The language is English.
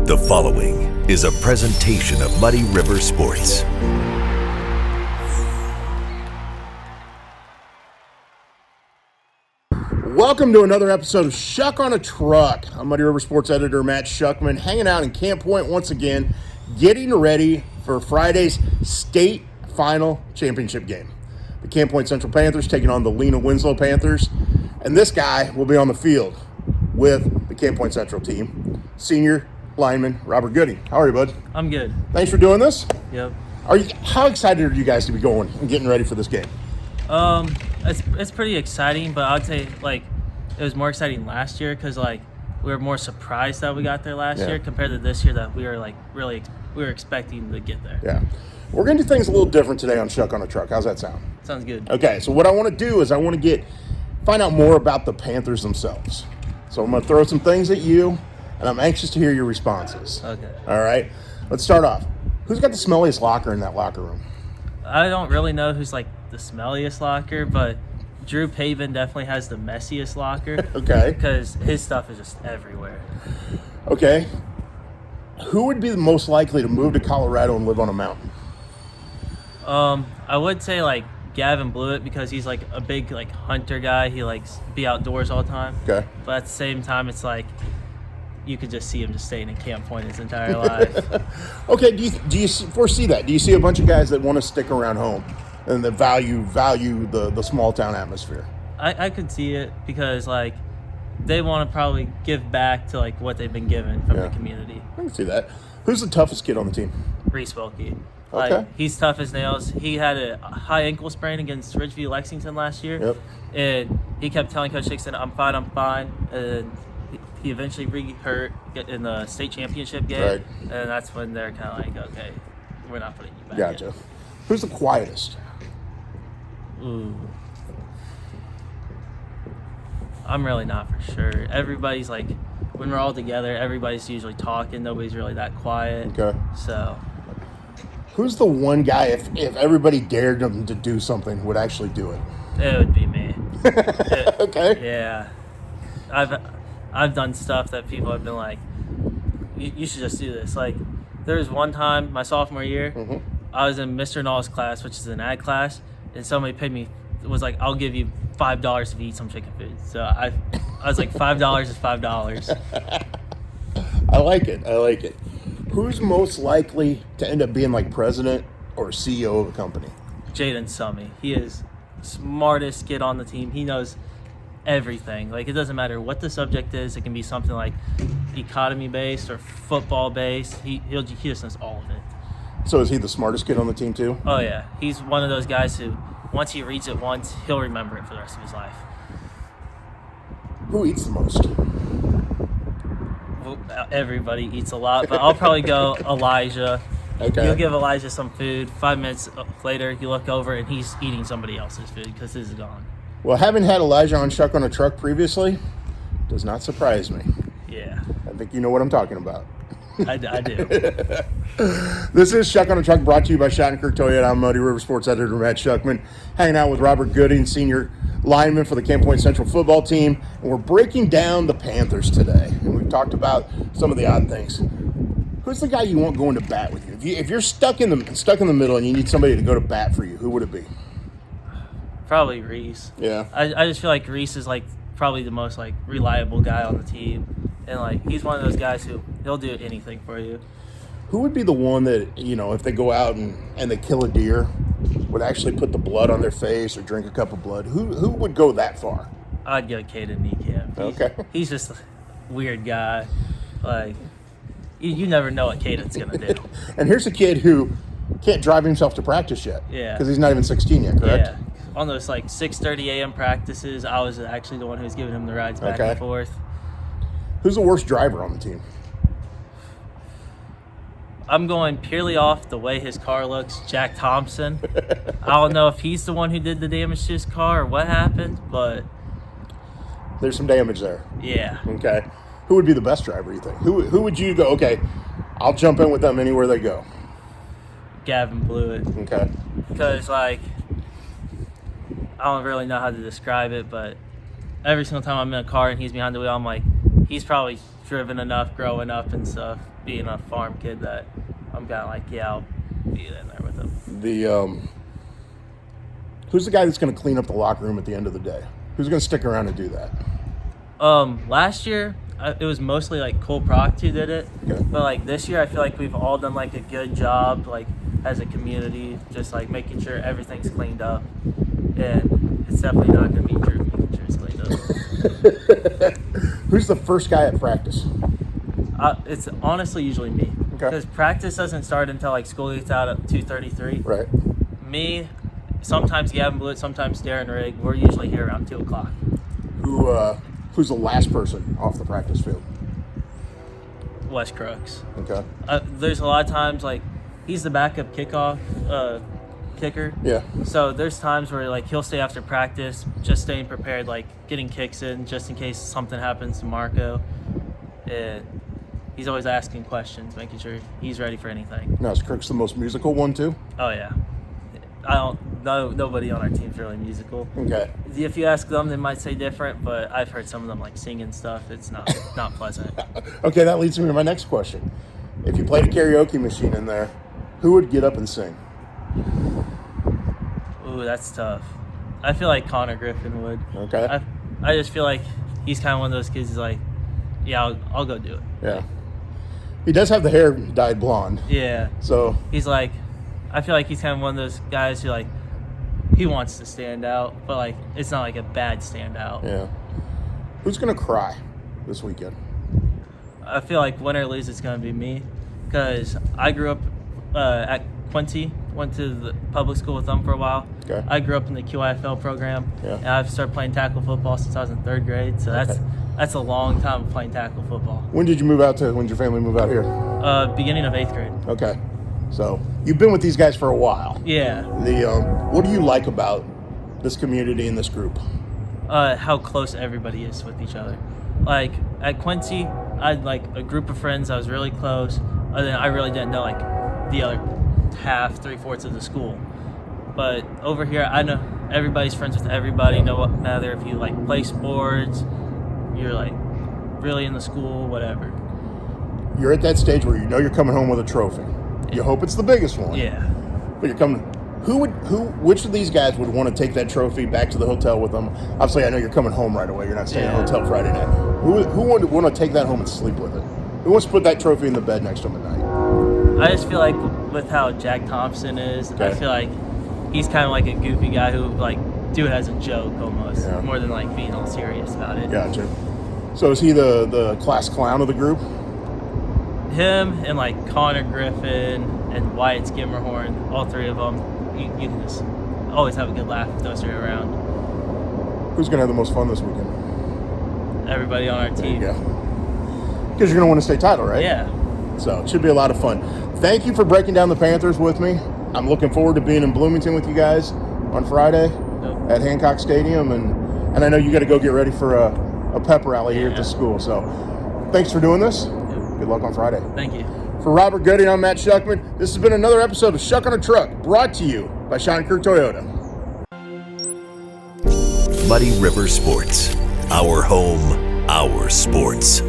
The following is a presentation of Muddy River Sports. Welcome to another episode of Schuck on a Truck. I'm Muddy River Sports editor Matt Schuckman, hanging out in Camp Point once again, getting ready for Friday's state final championship game. The Camp Point Central Panthers taking on the Lena Winslow Panthers, and this guy will be on the field with the Camp Point Central team, senior lineman Robert Gooding. How are you, bud? I'm good. Thanks for doing this. Yep. How excited are you guys to be going and getting ready for this game? It's pretty exciting, but I'd say it was more exciting last year because we were more surprised that we got there last year compared to this year that we were we were expecting to get there. Yeah. We're going to do things a little different today on Schuck on a Truck. How's that sound? Sounds good. Okay, so what I want to do is I want to find out more about the Panthers themselves. So I'm going to throw some things at you, and I'm anxious to hear your responses. Okay. All right, let's start off. Who's got the smelliest locker in that locker room? I don't really know who's the smelliest locker, but Drew Pavin definitely has the messiest locker. Okay. Because his stuff is just everywhere. Okay. Who would be the most likely to move to Colorado and live on a mountain? I would say Gavin Blewett because he's a big hunter guy. He likes to be outdoors all the time. Okay. But at the same time, it's you could just see him just staying in Camp Point his entire life. Okay, do you foresee that? Do you see a bunch of guys that want to stick around home and that value the small town atmosphere? I could see it because they want to probably give back to what they've been given from the community. I can see that. Who's the toughest kid on the team? Reese Wilkie. Okay. He's tough as nails. He had a high ankle sprain against Ridgeview Lexington last year. Yep. And he kept telling Coach Dixon, I'm fine. And he eventually re-hurt in the state championship game. Right. And that's when they're kind of okay, we're not putting you back Gotcha. in. Who's the quietest? Ooh. I'm really not for sure. Everybody's when we're all together, everybody's usually talking. Nobody's really that quiet. Okay. So. Who's the one guy, if everybody dared them to do something, would actually do it? It would be me. Okay. Yeah. I've done stuff that people have been like, you should just do this. There was one time, my sophomore year, I was in Mr. Nall's class, which is an ag class, and somebody paid me, was I'll give you $5 if you eat some chicken food. So I was like, $5 is $5. I like it. Who's most likely to end up being president or CEO of a company? Jaden Summy. He is the smartest kid on the team. He knows everything. It doesn't matter what the subject is. It can be something economy based or football based. He just knows all of it. So is he the smartest kid on the team too? Oh yeah, he's one of those guys who once he reads it once, he'll remember it for the rest of his life. Who eats the most? Well, everybody eats a lot, but I'll probably go Elijah. Okay. You'll give Elijah some food. 5 minutes later, you look over and he's eating somebody else's food because his is gone. Well, having had Elijah on Schuck on a Truck previously does not surprise me. Yeah. I think you know what I'm talking about. I do. This is Schuck on a Truck, brought to you by Shattenkirk Toyota. I'm Muddy River Sports editor Matt Schuckman, hanging out with Robert Gooding, senior lineman for the Camp Point Central football team, and we're breaking down the Panthers today. And we've talked about some of the odd things. Who's the guy you want going to bat with you? If you're stuck in the middle and you need somebody to go to bat for you, who would it be? Probably Reese. Yeah. I just feel like Reese is probably the most reliable guy on the team, and he's one of those guys who he'll do anything for you. Who would be the one that, if they go out and they kill a deer, would actually put the blood on their face or drink a cup of blood? Who would go that far? I'd go Caden Niekamp. Okay. He's just a weird guy. You never know what Caden's going to do. And here's a kid who can't drive himself to practice yet. Yeah. Because he's not even 16 yet, correct? Yeah. On those 6:30 a.m. practices, I was actually the one who was giving him the rides back and forth. Who's the worst driver on the team? I'm going purely off the way his car looks. Jack Thompson. I don't know if he's the one who did the damage to his car or what happened, but there's some damage there. Yeah. Okay. Who would be the best driver, you think? Who would you go, okay, I'll jump in with them anywhere they go? Gavin Blewett. Okay. Because, I don't really know how to describe it, but every single time I'm in a car and he's behind the wheel, I'm like, he's probably driven enough growing up and stuff, being a farm kid, that I'm kind of like, yeah, I'll be in there with him. Who's the guy that's going to clean up the locker room at the end of the day? Who's going to stick around and do that? Last year, it was mostly like Cole Proct who did it. Okay. But like this year, I feel like we've all done like a good job, like as a community, just like making sure everything's cleaned up. And it's definitely not going to be Drew making sure it's cleaned up. Who's the first guy at practice? It's honestly usually me. Okay. Because practice doesn't start until like school gets out at 2:33. Right. Me, sometimes Gavin Blewett, sometimes Darren Rigg. We're usually here around 2 o'clock. Who's the last person off the practice field? Wes Crooks. Okay. There's a lot of times like he's the backup kickoff kicker. Yeah. So there's times where like he'll stay after practice, just staying prepared, like getting kicks in just in case something happens to Marco. And he's always asking questions, making sure he's ready for anything. Now, is Crooks the most musical one too? Oh yeah. Nobody on our team's really musical. Okay. If you ask them, they might say different, but I've heard some of them like singing stuff. It's not pleasant. Okay, that leads me to my next question. If you played a karaoke machine in there, who would get up and sing? Ooh, that's tough. I feel like Connor Griffin would. Okay. I just feel like he's kind of one of those kids who's like, yeah, I'll go do it. Yeah. He does have the hair dyed blonde. Yeah. So He's like, I feel like he's kind of one of those guys who like, he wants to stand out, but like, it's not like a bad standout. yeah. Who's gonna cry this weekend? I feel like win or lose, it's going to be me, because I grew up at Quincy, went to the public school with them for a while. Okay. I grew up in the QIFL program, Yeah. and I've started playing tackle football since I was in 3rd grade, so that's a long time of playing tackle football. When did your family move out here? Beginning of 8th grade. Okay. So you've been with these guys for a while. Yeah. What do you like about this community and this group? How close everybody is with each other. Like at Quincy, I had like a group of friends I was really close. And then I really didn't know like the other half, 3/4 of the school. But over here, I know everybody's friends with everybody. No matter if you like play sports, you're like really in the school, whatever. You're at that stage where you know you're coming home with a trophy. You hope it's the biggest one. Yeah. But you're coming. Which of these guys would want to take that trophy back to the hotel with them? Obviously, I know you're coming home right away. You're not staying in a hotel Friday night. Who would want to take that home and sleep with it? Who wants to put that trophy in the bed next to him at night? I just feel like with how Jack Thompson is, Okay. I feel like he's kind of like a goofy guy who like do it as a joke almost, Yeah. more than like being all serious about it. Gotcha. So is he the class clown of the group? Him and like Connor Griffin and Wyatt Skimmerhorn, all three of them, you can just always have a good laugh with those three around. Who's going to have the most fun this weekend? Everybody on our There you team. go. Because you're going to win a state title, right? Yeah. So it should be a lot of fun. Thank you for breaking down the Panthers with me. I'm looking forward to being in Bloomington with you guys on Friday at Hancock Stadium. And I know you got to go get ready for a pep rally here at the school. So thanks for doing this. Good luck on Friday. Thank you. For Robert Goody, I'm Matt Schuckman. This has been another episode of Schuck on a Truck, brought to you by Sean Kirk Toyota. Muddy River Sports. Our home, our sports.